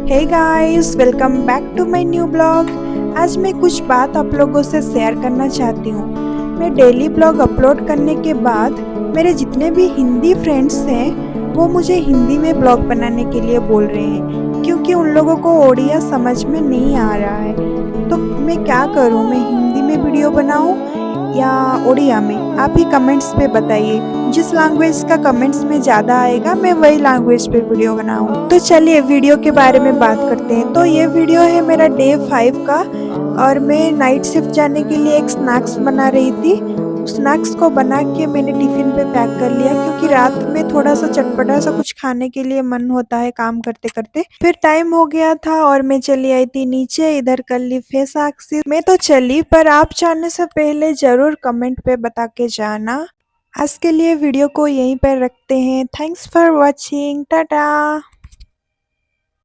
Hey guys, welcome back to my new blog. आज मैं कुछ बात आप लोगों से शेयर करना चाहती हूँ। मैं डेली ब्लॉग अपलोड करने के बाद मेरे जितने भी हिंदी फ्रेंड्स हैं वो मुझे हिंदी में ब्लॉग बनाने के लिए बोल रहे हैं, क्योंकि उन लोगों को ओडिया समझ में नहीं आ रहा है। तो मैं क्या करूँ, मैं हिंदी में वीडियो बनाऊँ या ओडिया में? आप ही कमेंट्स पे बताइए। जिस लैंग्वेज का कमेंट्स में ज़्यादा आएगा मैं वही लैंग्वेज पे वीडियो बनाऊँ। तो चलिए वीडियो के बारे में बात करते हैं। तो ये वीडियो है मेरा डे 5 का, और मैं नाइट शिफ्ट जाने के लिए एक स्नैक्स बना रही थी। स्नैक्स को बना के मैंने टिफ़िन पे पैक कर लिया, क्योंकि रात में थोड़ा-सा चटपटा सा कुछ खाने के लिए मन होता है काम करते-करते। फिर टाइम हो गया था और मैं चली आई थी नीचे, इधर कर ली फेस वैक्स। मैं तो चली, पर आप जाने से पहले ज़रूर कमेंट पे बता के जाना। आज के लिए वीडियो को यहीं पर रखते हैं। Thanks for watching. टाटा।